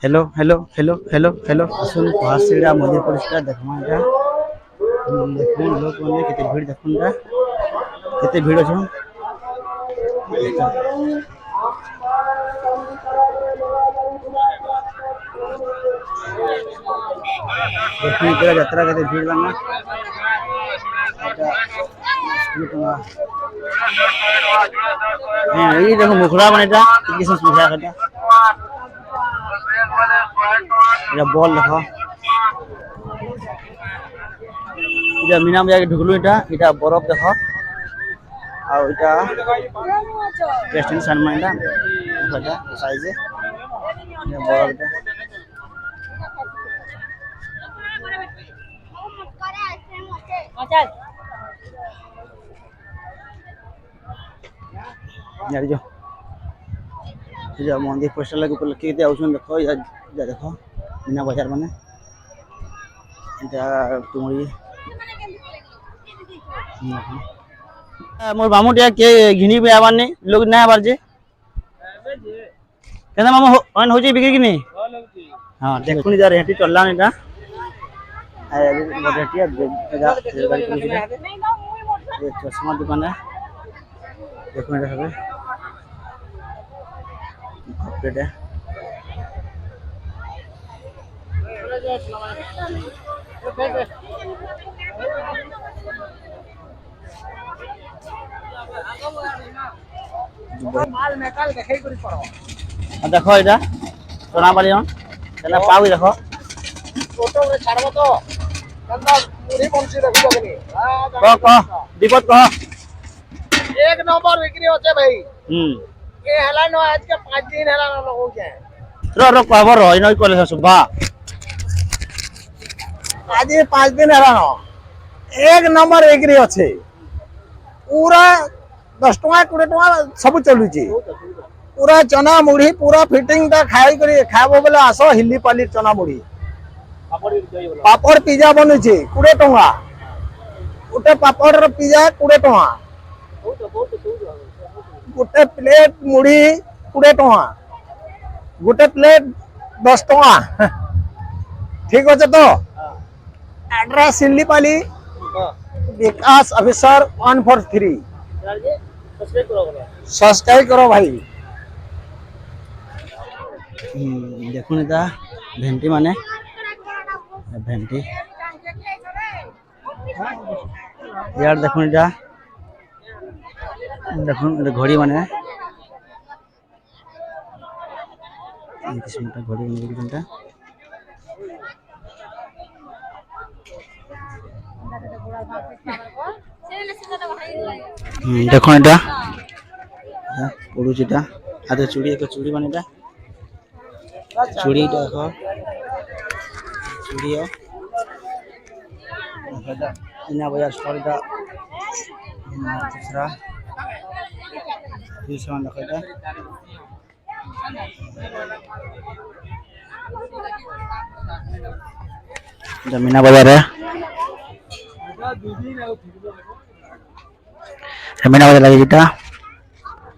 hello hello hello hello hello आसुन पहाड़ मंदिर परिष्कार देखमा एटा देखुन लोक माने केते भीड़ देखुन ता केते भीड़ अछन देखुन पूरा यात्रा केते भीड़ बना एटा स्कूटवा ये देखो मुखड़ा बनेटा किसी मुखड़ा कटा এটা বল দেখো এটা মিনা বাজারে ঢুকলু এটা বরফ দেখো আর এটা রেস্টুরেন্ট সানমাইন্ডা এটা সাইজে এটা বরফটা यार जो ये मंदिर पोस्टर लगे ऊपर लिखे दे आउछन देखो या देखो मीना बाजार माने এটা তুমরি মোর মামুটিয়া কে ঘিনি বে আবার নি লোক না আবার যে কেন মামু অন হইছে বিক্রি কিনি हां দেখুনি যা রেটি চললাম এটা আর বড়টিয়া গাড়ি পুলিশ ये चश्मा दुकान है देखो এটা হবে अपडेट है माल मेकाल देखाई करी पड़ो देखो এটা সোনা বালিয়ন এলা পাউ দেখো फोटो में ছাড়বো তো कंदा मुड़ी बंसी देखो जगनी क दीपक कह एक नंबर बिक्री होचे भाई ये हला न आज के 5 दिन हला न लोगो के रो खबर हो इनो कोले सुबह आज ये 5 दिन हला न एक नंबर बिक्री होचे पूरा 10 टका 20 टका सब चलु छी पूरा चना मुड़ी पूरा फिटिंग ता खाई करी खाबो बेले आसो हिली पाली चना मुड़ी पापड़ पिज्जा बनु छी 20 टका उटे पापड़ रो पिज्जा 20 टका गोटे प्लेट मुड़ी 20 टका गोटे प्लेट 10 टका ठीक होचे तो एड्रेस सिल्लीपाली विकास ऑफिसर 143 सब्सक्राइब करो भाई देखो नेता भेंटी माने भेंटी यार देखो नेता देखो घड़ी माने किस्मटा घड़ी माने किस्मटा देखो এটা পড়ুছিটা আদে চুড়ি একটা চুড়ি বানিটা চুড়িটা দেখো চুড়িও এটা ইনা বাজার স্টলটা दूसरा 200 দেখো এটা जमीना बाजार है जमीना बाजार लगे जेटा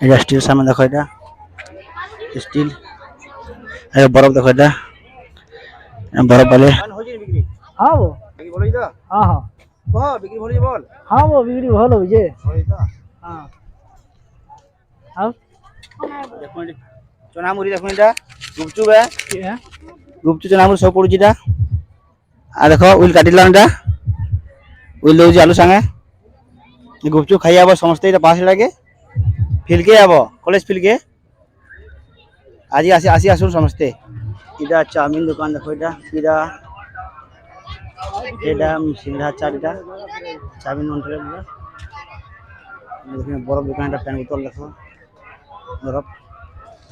এটা স্টিল সামনে দেখো এটা স্টিল এই বরফ দেখো এটা বরফ বলে हां वो बिक्री बोलई तो हां हां बो बिक्री बोलई बोल हां वो बिक्री ভালো হইছে হই তো हां अब দেখো চনা মুড়ি দেখো এটা গুপচুপ है কি है গুপচুপ চনা মুড়ি সব পড়ুছি এটা आ देखो उइल काटिला এটা उइल लउजी आलू संगे गुपचुप खाई आबो समस्त এটা पास लागे फिल के आबो कॉलेज फिल के आज आसी आसी आसुन समस्त এটা চাউমিন দোকান দেখো এটা এটা এটা সিংড়া চাট এটা চাউমিন মন্টরে বলে দেখো বরফ দোকান এটা প্যান বোতল দেখো বরফ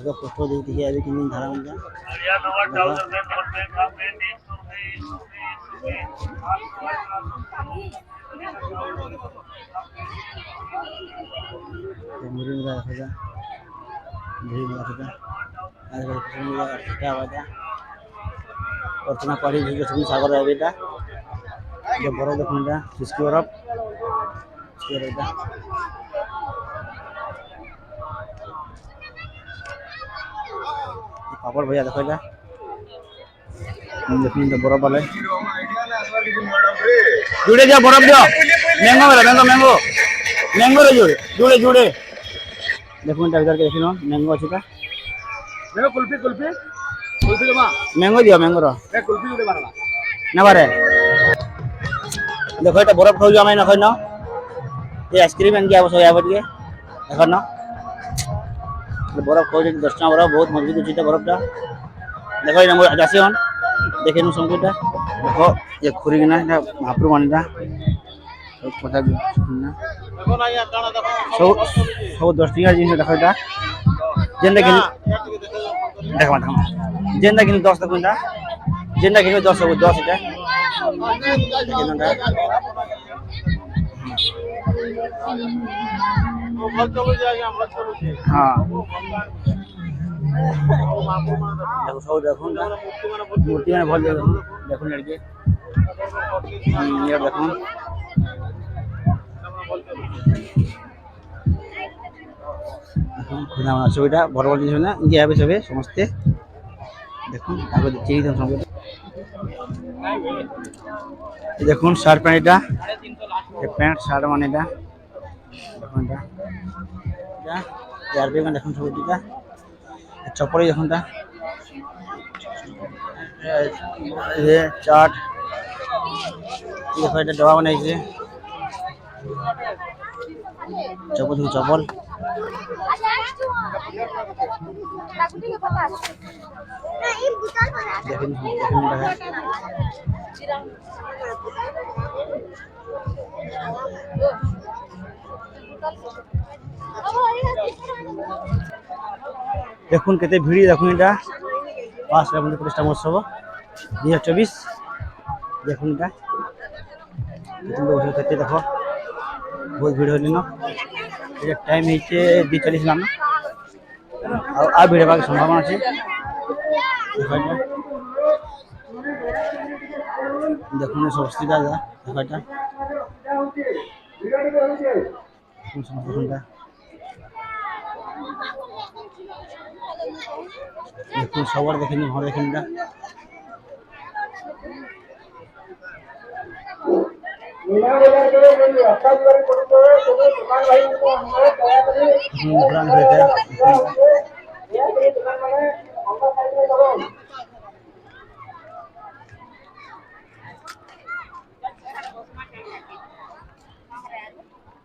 देखो फोटो देख दिए अभी किन दिन धारा में जा मुरी में रखा जा मुरी में रखा जा आज का किसी में क्या हुआ था और तुम्हारा पढ़ी भी किसी सागर है बेटा जो बड़ा देखने जा इसकी और अब इसकी और बेटा पापड़ भैया देखो जा দেখুন এটা বরফ বলে জুড়ে যা বরফ দিও ম্যাঙ্গো মেলা ম্যাঙ্গো ম্যাঙ্গো ম্যাঙ্গো রে জুড়ে জুড়ে জুড়ে দেখুন এটা ভিতরে দেখিল ম্যাঙ্গো আছে তা কুলফি কুলফি কুলফি দেবা ম্যাঙ্গো দিও ম্যাঙ্গো র কুলফি দিতে পারবা না পারে দেখো এটা বরফ খাওয়া আমি না খাই না এই আইসক্রিম আনকি আবো সব আবার দিয়ে দেখো না বরফ খাওয়া 10 টাকা বরফ বহুত মজবুত আছে এটা বরফটা দেখো এই নম্বর যাসি হন দেখে নু সংকেতটা দেখো ये খুরি না এটা মাপুর মানিটা সব কথা না দেখো না ইয়া কানা দেখো সব 10 টাকা জিনিস দেখো এটা যেনটা কিনি দেখো দেখো যেনটা কিনি 10 দেখো এটা যেনটা কিনি 10 সব 10 এটা যেনটা ভাল চলো যাই আমরা চলো হ্যাঁ দেখো সব দেখুন মূর্তি মানে ভাল দেখুন লড়কে ये দেখুন খুনা ছবিটা বড় বড় জিনিস না ইন্ডিয়া হবে সবে সমস্ত দেখুন আগে চিনি দাম সব দেখুন শার্ট প্যান্ট এটা প্যান্ট শার্ট মানে এটা দেখুন এটা यार बेगन দেখুন ছবিটা চপড়ি দেখুন এটা ये चाट देखो এটা ডবা বানাইছে চপল চপল দেখুন দেখুন দেখুন কেতে ভিড় দেখুন এটা 5 টাকা মধ্যে প্রতিষ্ঠা মহোৎসব 2024 দেখুন এটা ক্ষেত্রে দেখো বহুত ভিড় হলি না এটা টাইম হয়েছে 2:40 না আর ভিড় হবার সম্ভাবনা আছে দেখুন সব সুবিধা দেখো এটা দেখুন সবার দেখেন ঘর দেখেন এটা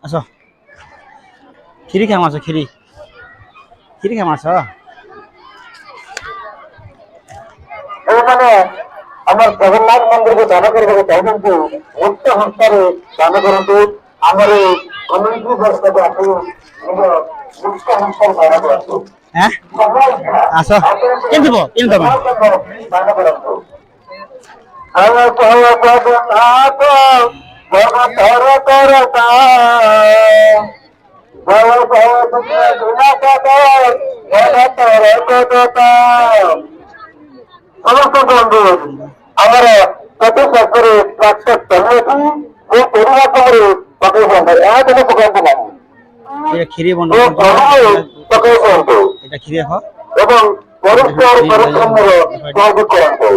আসো খিরি খাম আছো খিরি খিরি খাম আছো এখানে আমার জগন্নাথ মন্দিরকে দান କରିବାକୁ ଚାହୁଁଛନ୍ତି ମୁକ୍ତ ହସ୍ତରେ ଦାନ କରନ୍ତୁ ଆମର କମ୍ୟୁନିଟି ଦର୍ଶକ ଆସି ନିଜ ମୁକ୍ତ ହସ୍ତରେ ଦାନ କରନ୍ତୁ ଆସ କେମିତି ଥିବ କେମିତି ତମେ ଦାନ କରନ୍ତୁ ଜୟ ଜୟ ଜଗନ୍ନାଥ ଜଗତର କରତା ଜୟ ଜୟ ଜଗନ୍ନାଥ ଜଗତର କରତା ସମସ୍ତ ବନ୍ଧୁ ଆମର ଚତୁଃପାର୍ଶ୍ୱରେ ଟ୍ରାକ୍ଟର ଚାଲୁଅଛି ଓ ପୋଡ଼ିବା ସମୟରେ ପକେଇଥାନ୍ତି ଏହା କେବେ ପକାନ୍ତୁ ନାହିଁ କ୍ଷୀରି ପକେଇ ଦିଅନ୍ତୁ এটা କ୍ଷୀରି ଦେଖ ଏବଂ ପରିଷ୍କାର ପରିଚ୍ଛନ୍ନର ସହଯୋଗ କରନ୍ତୁ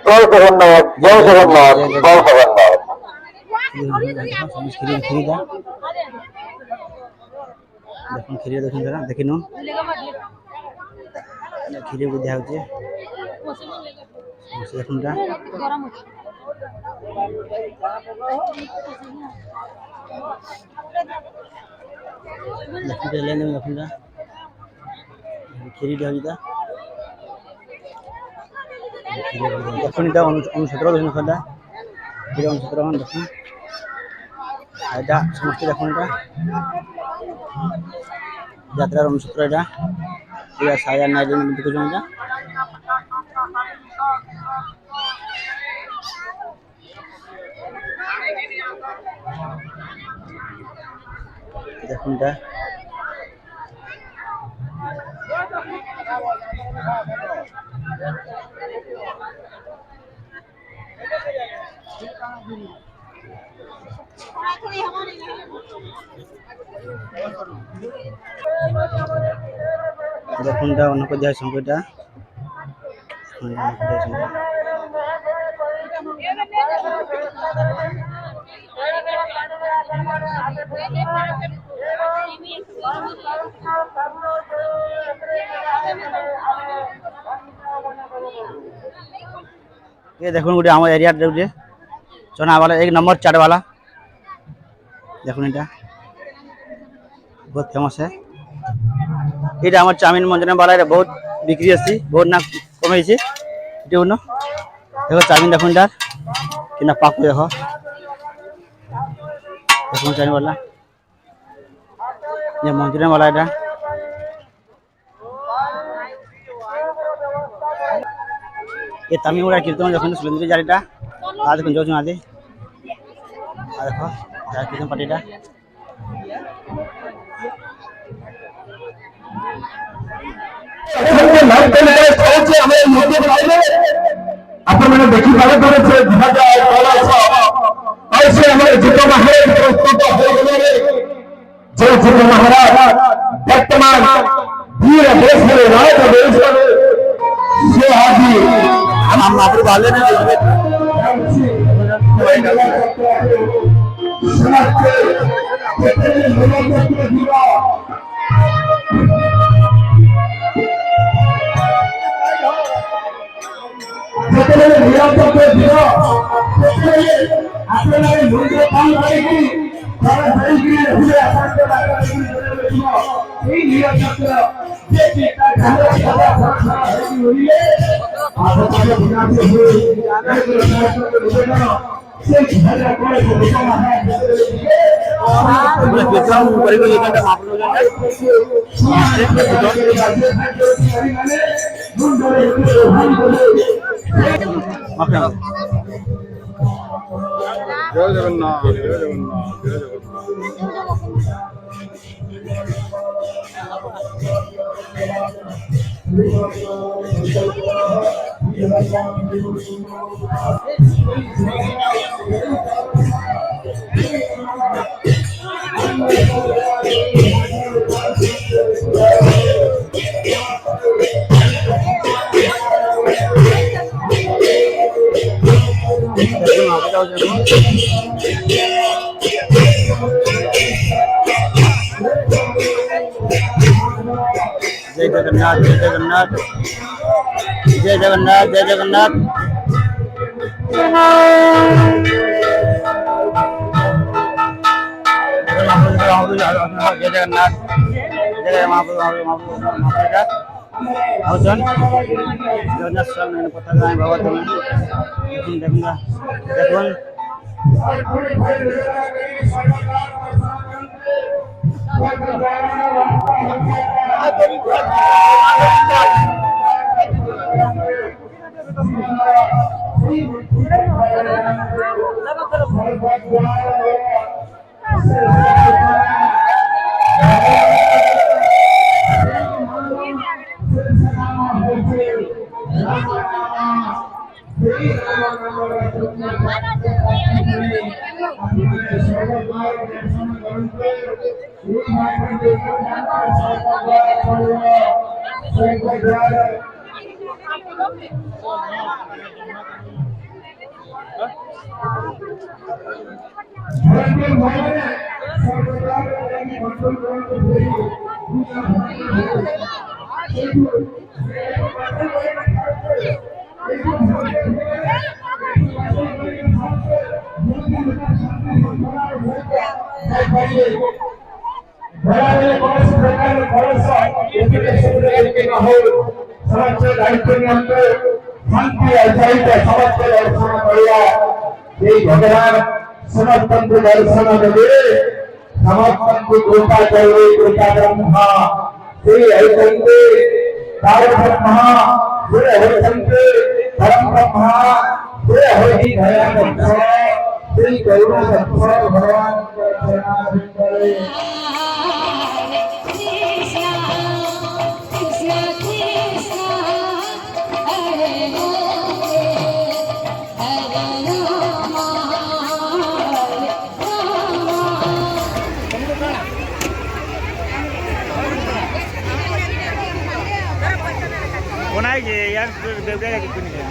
ଜୟ ଜଗନ୍ନାଥ ଜୟ ଜଗନ୍ନାଥ ଜୟ ଜଗନ୍ନାଥ କ୍ଷୀରିଟା দেখুন କ୍ଷୀରି ଦେଖୁন ଜରା ଦେଖିନୁ କ୍ଷୀରି ବୁଝା ହଉଛି দেখুন এটা দেখুন লেন দেখুন এটা କ୍ଷୀରି টা হইতা দেখুন এটা 17 দেখুন খাদা এটা 17 মান দেখুন এটা সমস্ত দেখুন এটা যাত্রার 17 এটা এটা সায়া নাইদিন দেখুন এটা দেখুন এটা দেখুন এটা অন্য কোথায় সংখ্যাটা ये देखो गोटे आम एरिया रोजे चना वाला 1 नंबर चाट वाला देखो এটা बहुत फेमस है এটা আমার চাউমিন মঞ্জনা वाला এটা बहुत বিক্রি আছে बहुत না কমাইছে এটা হলো দেখো চাউমিন দেখুন এটা কিনা পাকু দেখো দেখুন চাউমিন वाला ये মঞ্জনা वाला এটা ये तमिलनाडु कीर्तन देखो सुरेंद्र जारीटा आ देखो जो आदि आ देखो कीर्तन पार्टीटा আপনারা দেখি ভালো করেছে 2012 আমার যুব মহারাজ প্রস্তুত হয়ে গেলে যে যুব মহারাজ বর্তমান বীর দেশের রাজ দেশের সে আদি हम महापुर वाले ने जय जगन्नाथ जय जगन्नाथ जय जय जगन्नाथ जय जगन्नाथ जय जगन्नाथ जय जगन्नाथ जय जगन्नाथ जय महाप्रभु जगन्नाथ स्वामी ने पता गाय बाबा तुम्हें देखूंगा देखूं भगवान समर्थन को दर्शन दे समर्थन को कृपा करे कृपा ब्रह्मा श्री हरिशंकर तारक ब्रह्मा श्री हरिशंकर परम ब्रह्मा श्री हरि दयानंद श्री गौरव भगवान को प्रणाम करे পাইছে ইয়ার বেবড়া কিছু নিছে